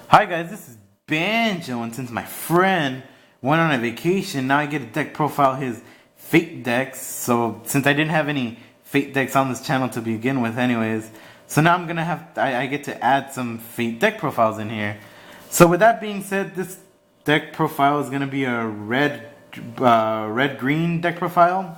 Hi guys, this is Banjo, and since my friend went on a vacation, now I get to deck profile his fate decks. So since I didn't have any fate decks on this channel to begin with anyways, so now I'm gonna I get to add some fate deck profiles in here. So with that being said, this deck profile is gonna be a red-green deck profile.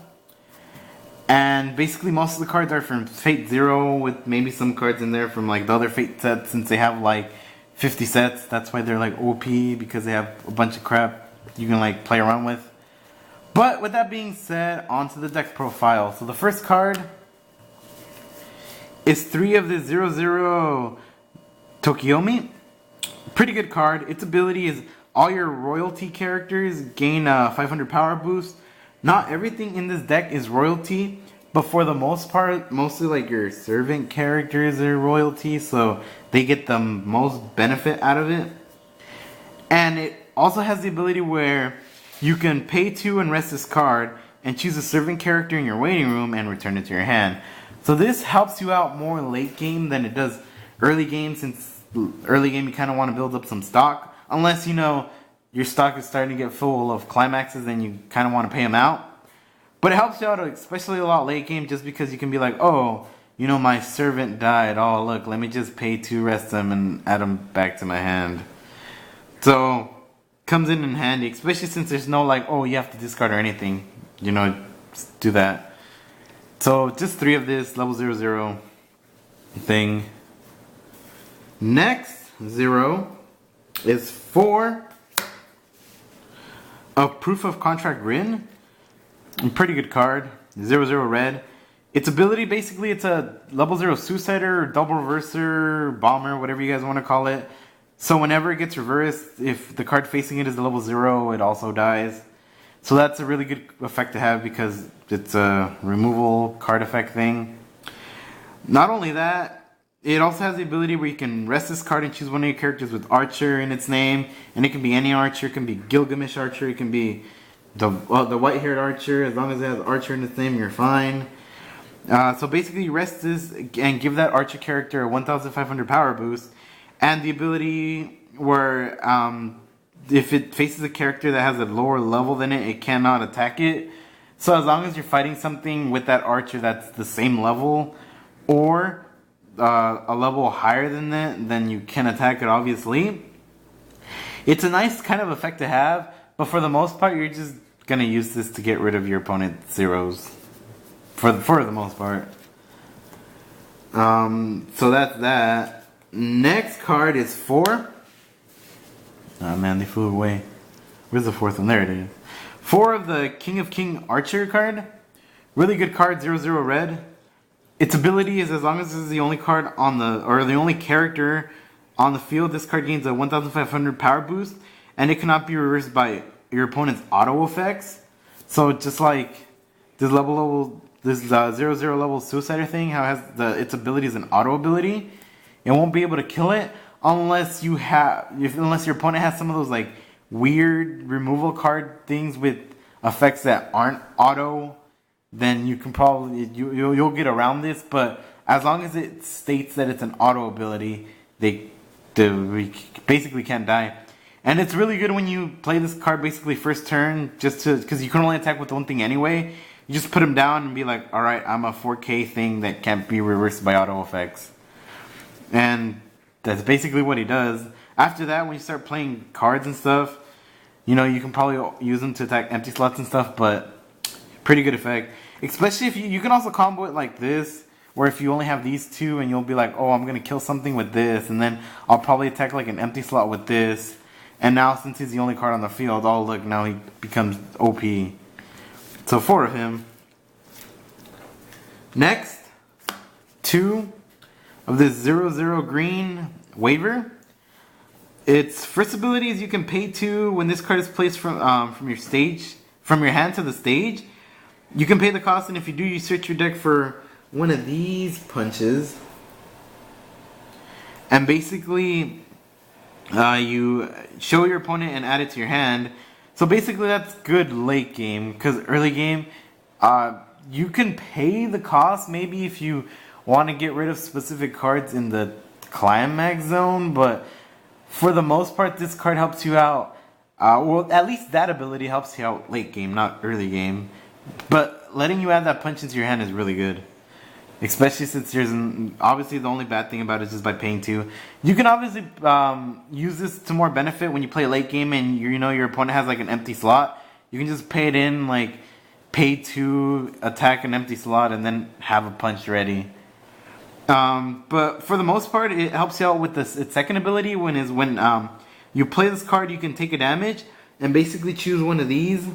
And basically most of the cards are from Fate Zero, with maybe some cards in there from like the other Fate sets, since they have like 50 sets. That's why they're like OP, because they have a bunch of crap you can like play around with. But with that being said, onto the deck profile. So the first card is 3 of the 0/0 Tokiomi. Pretty good card. Its ability is all your royalty characters gain a 500 power boost. Not everything in this deck is royalty, but for the most part, mostly like your servant characters are royalty, so they get the most benefit out of it. And it also has the ability where you can pay 2 and rest this card, and choose a servant character in your waiting room and return it to your hand. So this helps you out more late game than it does early game, since early game you kind of want to build up some stock. Unless, you know, your stock is starting to get full of climaxes and you kind of want to pay them out. But it helps you out, especially a lot late game, just because you can be like, oh, you know, my servant died. Oh, look, let me just pay 2, rest them, and add them back to my hand. So, comes in handy, especially since there's no like, oh, you have to discard or anything. You know, just do that. So, just 3 of this, level 0/0 thing. Next 0 is 4 of Proof of Contract Rin. Pretty good card. 0/0 red. Its ability, basically, it's a level 0 suicider, double reverser, bomber, whatever you guys want to call it. So whenever it gets reversed, if the card facing it is a level 0, it also dies. So that's a really good effect to have, because it's a removal card effect thing. Not only that, it also has the ability where you can rest this card and choose one of your characters with Archer in its name. And it can be any Archer. It can be Gilgamesh Archer. It can be the white-haired Archer. As long as it has Archer in its name, you're fine. So basically, you rest this and give that Archer character a 1,500 power boost. And the ability where if it faces a character that has a lower level than it, it cannot attack it. So as long as you're fighting something with that Archer that's the same level, or a level higher than that, then you can attack it, obviously. It's a nice kind of effect to have, but for the most part, you're just gonna use this to get rid of your opponent's zeros. For the most part. So that's that. Next card is 4. Oh man, they flew away. Where's the 4th one? There it is. 4 of the King of King Archer card. Really good card, 0/0 red. Its ability is, as long as this is the only card on the, or the only character on the field, this card gains a 1,500 power boost, and it cannot be reversed by your opponent's auto effects. So just like this 0/0 level suicider thing, how it has its ability is an auto ability, it won't be able to kill it unless unless your opponent has some of those like weird removal card things with effects that aren't auto. Then you can probably you'll get around this, but as long as it states that it's an auto ability, they basically can't die. And it's really good when you play this card basically first turn, just because you can only attack with one thing anyway. You just put him down and be like, all right, I'm a 4K thing that can't be reversed by auto effects, and that's basically what he does. After that, when you start playing cards and stuff, you know, you can probably use them to attack empty slots and stuff, but pretty good effect. Especially if you can also combo it like this, where if you only have these 2 and you'll be like, oh, I'm going to kill something with this, and then I'll probably attack like an empty slot with this. And now since he's the only card on the field, oh look, now he becomes OP. So 4 of him. Next, 2 of this 0/0 green waiver. Its first ability is you can pay 2 when this card is placed from your hand to the stage. You can pay the cost, and if you do, you search your deck for one of these punches. And basically, you show your opponent and add it to your hand. So basically, that's good late game, because early game, you can pay the cost maybe if you want to get rid of specific cards in the climax zone, but For the most part, this card helps you out. Well, at least that ability helps you out late game, not early game. But letting you add that punch into your hand is really good. Especially since there's obviously the only bad thing about it is just by paying 2. You can obviously use this to more benefit when you play late game and your opponent has like an empty slot. You can just pay it in, like pay 2, attack an empty slot, and then have a punch ready. But for the most part, it helps you out with its second ability. When you play this card, you can take a damage and basically choose one of these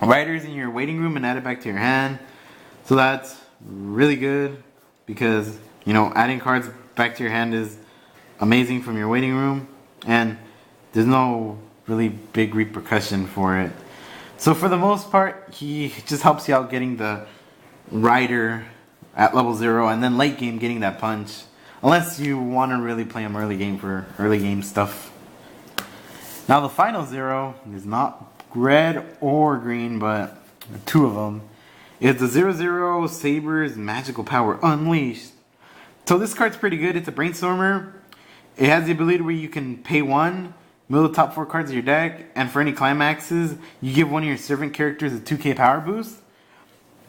riders in your waiting room and add it back to your hand. So that's really good because adding cards back to your hand is amazing from your waiting room, and there's no really big repercussion for it. So for the most part, he just helps you out getting the rider at level 0, and then late game getting that punch, unless you want to really play him early game for early game stuff. Now the final 0 is not red or green, but 2 of them. It's the 0/0 Saber's Magical Power Unleashed. So this card's pretty good. It's a Brainstormer. It has the ability where you can pay 1, mill the top 4 cards of your deck, and for any climaxes, you give one of your servant characters a 2k power boost.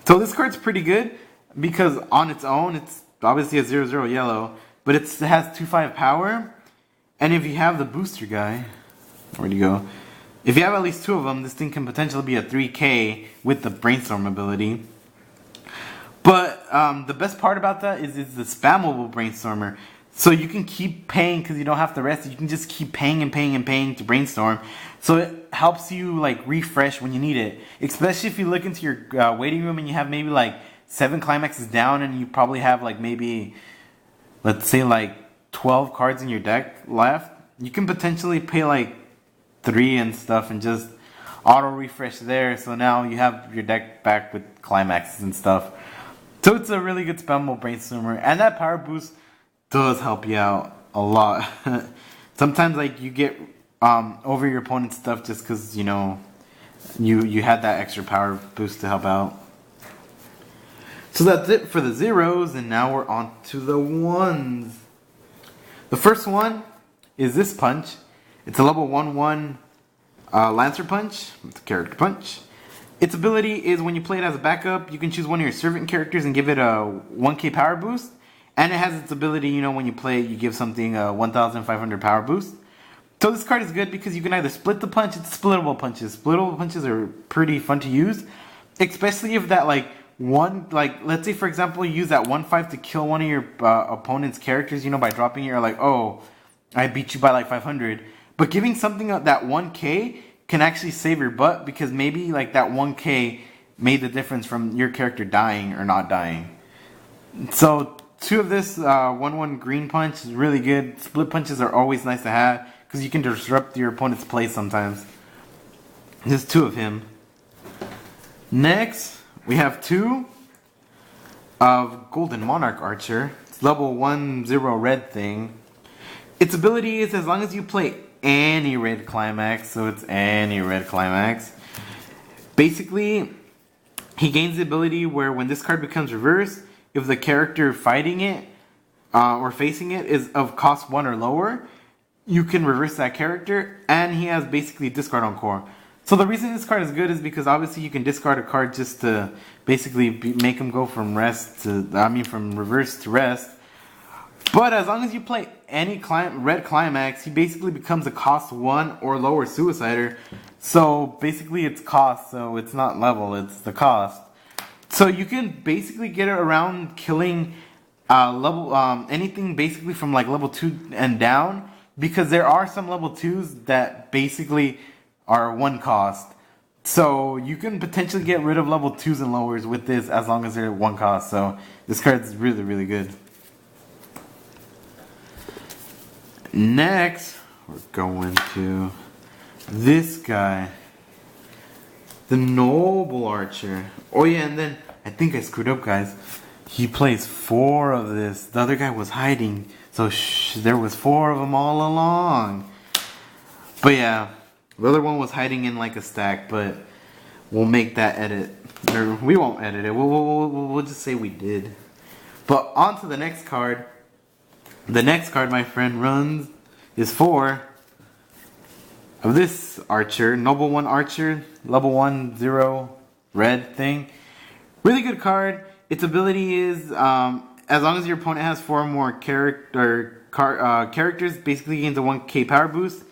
So this card's pretty good because on its own, it's obviously a 0/0 yellow, but it has 2/5 power. And if you have the booster guy, where'd he go? If you have at least 2 of them, this thing can potentially be a 3k with the Brainstorm ability. But the best part about that is it's the spammable Brainstormer. So you can keep paying because you don't have to rest. You can just keep paying and paying and paying to Brainstorm. So it helps you like refresh when you need it. Especially if you look into your waiting room and you have maybe like 7 climaxes down and you probably have like maybe, let's say like 12 cards in your deck left. You can potentially pay like 3 and stuff and just auto refresh there, so now you have your deck back with climaxes and stuff. So it's a really good spammable Brainstormer, and that power boost does help you out a lot. Sometimes like you get over your opponent's stuff just because you had that extra power boost to help out. So that's it for the 0s, and now we're on to the 1s. The first one is this punch. It's a level 1/1 Lancer Punch. It's a character punch. Its ability is when you play it as a backup, you can choose one of your servant characters and give it a 1k power boost. And it has its ability, when you play it, you give something a 1,500 power boost. So this card is good because you can either split the punch. It's splittable punches. Splittable punches are pretty fun to use, especially if that let's say for example you use that 1/5 to kill one of your opponent's characters. By dropping it, you're like, oh, I beat you by like 500. But giving something that 1k can actually save your butt because maybe like that 1k made the difference from your character dying or not dying. So 2 of this 1/1 green punch is really good. Split punches are always nice to have because you can disrupt your opponent's play sometimes. There's 2 of him. Next, we have 2 of Golden Monarch Archer. It's level 1/0 red thing. Its ability is as long as you play any red climax, so it's any red climax. Basically, he gains the ability where when this card becomes reversed, if the character fighting it or facing it is of cost 1 or lower, you can reverse that character, and he has basically discard on core. So the reason this card is good is because obviously you can discard a card just to basically make him go from from reverse to rest. But as long as you play any red climax, he basically becomes a cost 1 or lower suicider. So basically it's cost, so it's not level, it's the cost. So you can basically get it around killing anything basically from like level 2 and down, because there are some level 2s that basically are 1 cost. So you can potentially get rid of level 2s and lowers with this as long as they're 1 cost. So this card is really, really good. Next, we're going to this guy, the Noble Archer. Oh yeah, and then I think I screwed up, guys. He plays 4 of this. The other guy was hiding, so there was 4 of them all along. But yeah, the other one was hiding in like a stack. But we'll make that edit. Or we won't edit it. We'll just say we did. But on to the next card. The next card, my friend, is 4 of this archer, Noble 1 Archer, level 1, 0, red thing. Really good card. Its ability is, as long as your opponent has 4 more characters, basically gains a 1k power boost.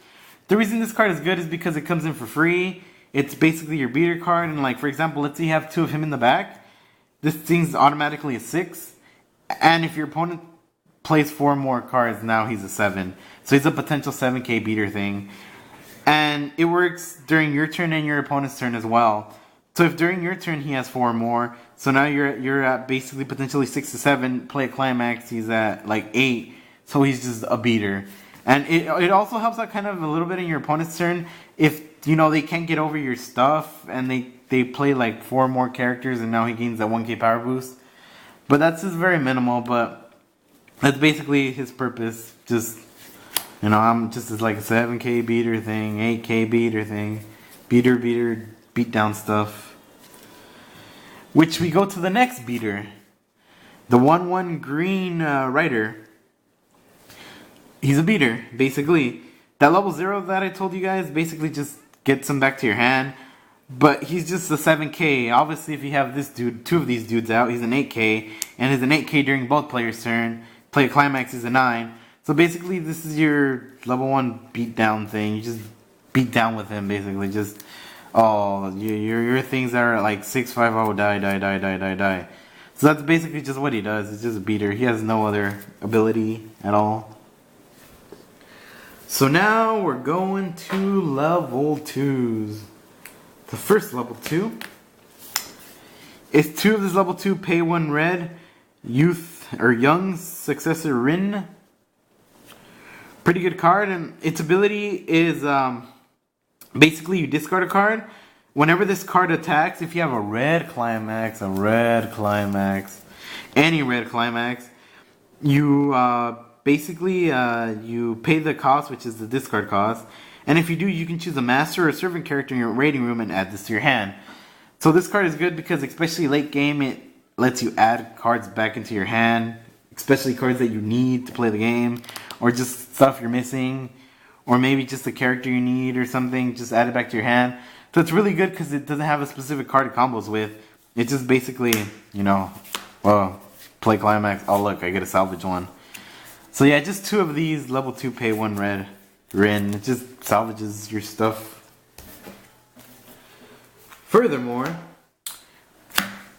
The reason this card is good is because it comes in for free. It's basically your beater card, and like for example, let's say you have 2 of him in the back. This thing's automatically a 6, and if your opponent plays 4 more cards, now he's a 7. So he's a potential 7k beater thing. And it works during your turn and your opponent's turn as well. So if during your turn he has 4 more, so now you're at basically potentially 6 to 7, play a climax, he's at like 8, so he's just a beater. And it also helps out kind of a little bit in your opponent's turn if, you know, they can't get over your stuff and they play like 4 more characters and now he gains that 1k power boost. But that's just very minimal, but that's basically his purpose. Just, you know, I'm just as like a 7k beater thing, 8k beater thing. Beat down stuff. Which we go to the next beater. The 1/1 green rider. He's a beater, basically. That level 0 that I told you guys, basically just gets him back to your hand. But he's just a 7k. Obviously, if you have this dude, 2 of these dudes out, he's an 8k. And he's an 8k during both players' turn. Play a climax, he's a 9. So basically, this is your level 1 beatdown thing. You just beat down with him, basically. Just, oh, your things are like 6-5-0, die. So that's basically just what he does. It's just a beater. He has no other ability at all. So now we're going to level 2s. The first level 2 is 2 of this level 2 pay 1 red youth or young successor Rin. Pretty good card, and its ability is basically you discard a card. Whenever this card attacks, if you have a red climax, any red climax, you basically you pay the cost, which is the discard cost. And if you do, you can choose a master or a servant character in your raiding room and add this to your hand. So this card is good because especially late game, it lets you add cards back into your hand. Especially cards that you need to play the game. Or just stuff you're missing. Or maybe just a character you need or something. Just add it back to your hand. So it's really good because it doesn't have a specific card it combos with. It just basically, you know, well, play climax. Oh look, I get a salvage one. So yeah, just 2 of these level 2 pay 1 red. Rin, it just salvages your stuff. Furthermore,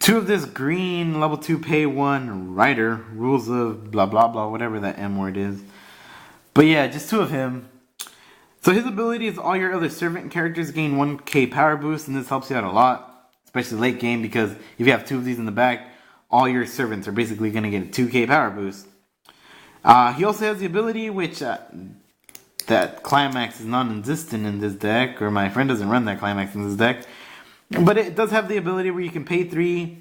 2 of this green level 2 pay 1 rider, rules of blah blah blah, whatever that M word is. But yeah, just 2 of him. So his ability is all your other servant characters gain 1k power boost, and this helps you out a lot, especially late game, because if you have 2 of these in the back, all your servants are basically going to get a 2k power boost. He also has the ability, which that climax is non-existent in this deck, or my friend doesn't run that climax in this deck. But it does have the ability where you can pay 3,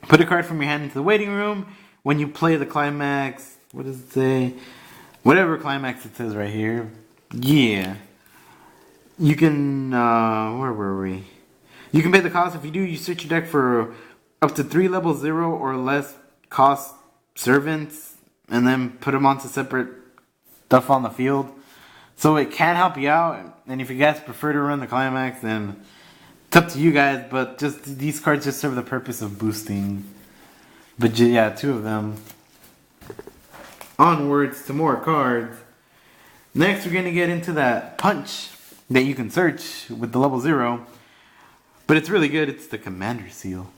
put a card from your hand into the waiting room. When you play the climax, what does it say? Whatever climax it says right here. Yeah. You can, where were we? You can pay the cost. If you do, you search your deck for up to 3 level 0 or less cost servants, and then put them onto separate stuff on the field. So it can help you out, and if you guys prefer to run the climax, then it's up to you guys, but just these cards just serve the purpose of boosting. But yeah, 2 of them. Onwards to more cards. Next, we're going to get into that punch that you can search with the level 0. But it's really good. It's the Commander Seal.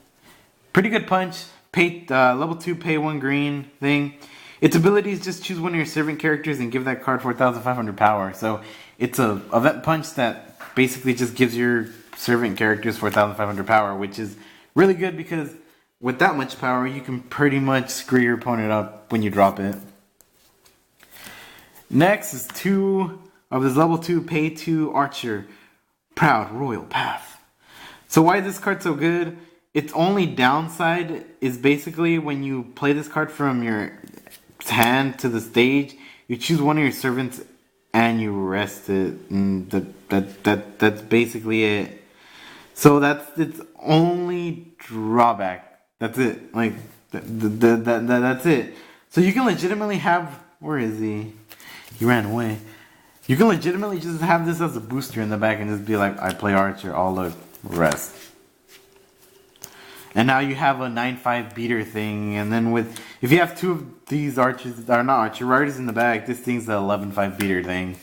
Pretty good punch. Pay, level 2 pay 1 green thing. Its ability is just choose one of your servant characters and give that card 4,500 power. So it's a event punch that basically just gives your servant characters 4,500 power, which is really good because with that much power, you can pretty much screw your opponent up when you drop it. Next is 2 of this level 2 pay 2 archer, Proud Royal Path. So why is this card so good? Its only downside is basically when you play this card from your hand to the stage, you choose one of your servants and you rest it, and that's basically it. So that's its only drawback. That's it. Like that's it. So you can legitimately have, where is he? He ran away. You can legitimately just have this as a booster in the back and just be like, I play Archer, all the rest. And now you have a 9.5 beater thing, and then if you have two of these archers, or not archer, riders in the back, this thing's the 11.5 beater thing.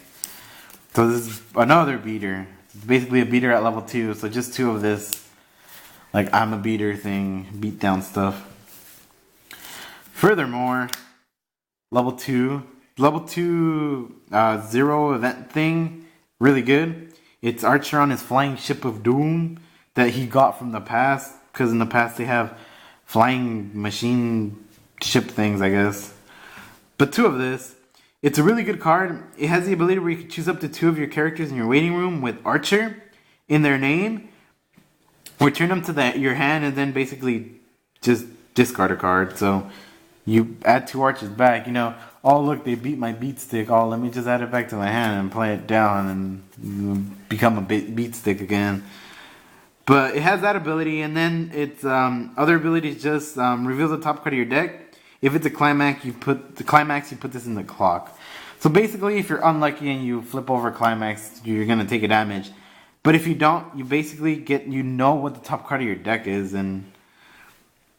So this is another beater. It's basically a beater at level 2, so just two of this, like I'm a beater thing, beat down stuff. Furthermore, level 2 zero event thing, really good. It's Archer on his flying ship of doom that he got from the past. Because in the past they have flying machine ship things, I guess. But two of this. It's a really good card. It has the ability where you can choose up to two of your characters in your waiting room with Archer in their name. Return them to your hand and then basically just discard a card. So you add two Archers back. You know, oh look, they beat my beat stick. Oh, let me just add it back to my hand and play it down and become a beat stick again. But it has that ability, and then its other ability is just reveal the top card of your deck. If it's a climax, you put this in the clock. So basically, if you're unlucky and you flip over climax, you're gonna take a damage. But if you don't, you basically know what the top card of your deck is, and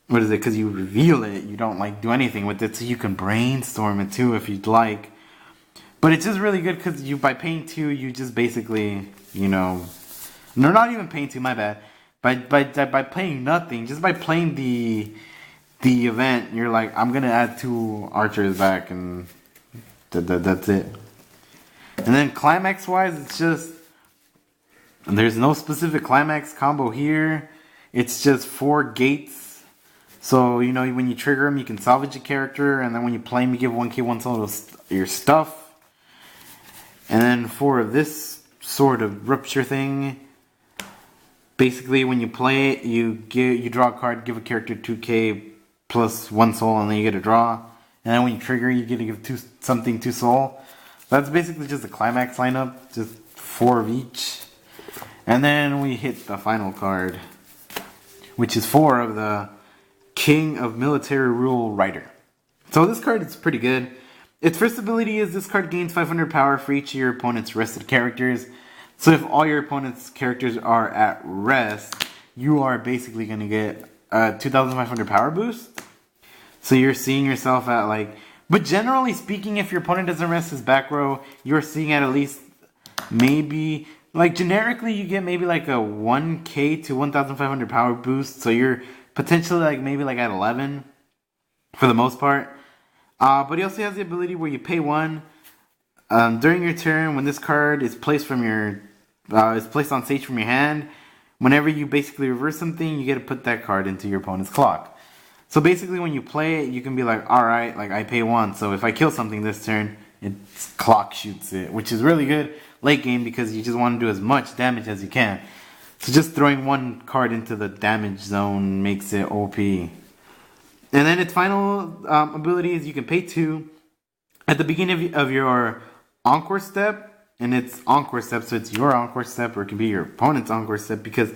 what is it? Because you reveal it, you don't like do anything with it, so you can brainstorm it too if you'd like. But it's just really good because by paying 2, you just basically, you know. No, not even paying 2, my bad. By playing nothing, just by playing the event, you're like, I'm gonna add 2 archers back, and that's it. And then climax wise, it's just there's no specific climax combo here. It's just 4 gates. So you know when you trigger them, you can salvage a character, and then when you play them, you give 1k 1 soul to your stuff. And then 4 of this sort of rupture thing. Basically, when you play it, you draw a card, give a character 2k plus 1 soul, and then you get a draw. And then when you trigger, you get to give 2 soul. That's basically just a climax lineup, just 4 of each. And then we hit the final card, which is 4 of the King of Military Rule Rider. So this card is pretty good. Its first ability is this card gains 500 power for each of your opponent's rested characters. So if all your opponent's characters are at rest, you are basically going to get a 2,500 power boost. So you're seeing yourself at like... But generally speaking, if your opponent doesn't rest his back row, you're seeing at least maybe... Like generically, you get maybe like a 1k to 1,500 power boost. So you're potentially like maybe like at 11 for the most part. But he also has the ability where you pay 1... during your turn, when this card is placed on stage from your hand, whenever you basically reverse something, you get to put that card into your opponent's clock. So basically, when you play it, you can be like, all right, like I pay 1, so if I kill something this turn, its clock shoots it, which is really good late game because you just want to do as much damage as you can. So just throwing 1 card into the damage zone makes it OP. And then its final ability is you can pay 2 at the beginning of your Encore step, and it's Encore step, so it's your Encore step, or it can be your opponent's Encore step, because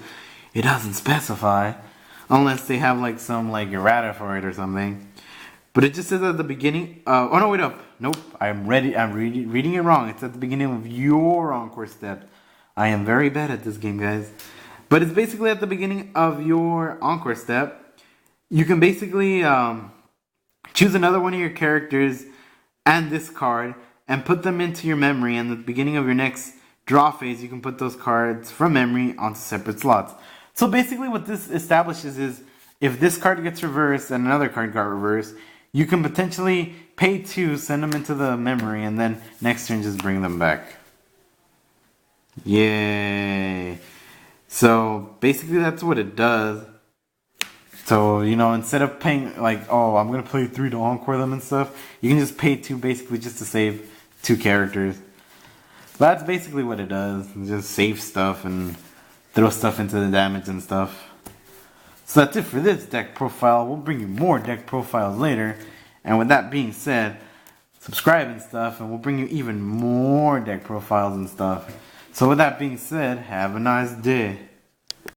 it doesn't specify, unless they have like some like errata for it or something. But it just says at the beginning, oh no, wait up, nope, I'm reading it wrong. It's at the beginning of your Encore step. I am very bad at this game, guys. But it's basically at the beginning of your Encore step. You can basically choose another one of your characters and this card, and put them into your memory, and at the beginning of your next draw phase, you can put those cards from memory onto separate slots. So basically what this establishes is, if this card gets reversed and another card got reversed, you can potentially pay 2, send them into the memory, and then next turn just bring them back. Yay! So basically that's what it does. So, you know, instead of paying, like, oh, I'm going to play 3 to encore them and stuff, you can just pay 2 basically just to save 2 characters. But that's basically what it does. Just save stuff and throw stuff into the damage and stuff. So that's it for this deck profile. We'll bring you more deck profiles later. And with that being said, subscribe and stuff, and we'll bring you even more deck profiles and stuff. So with that being said, have a nice day.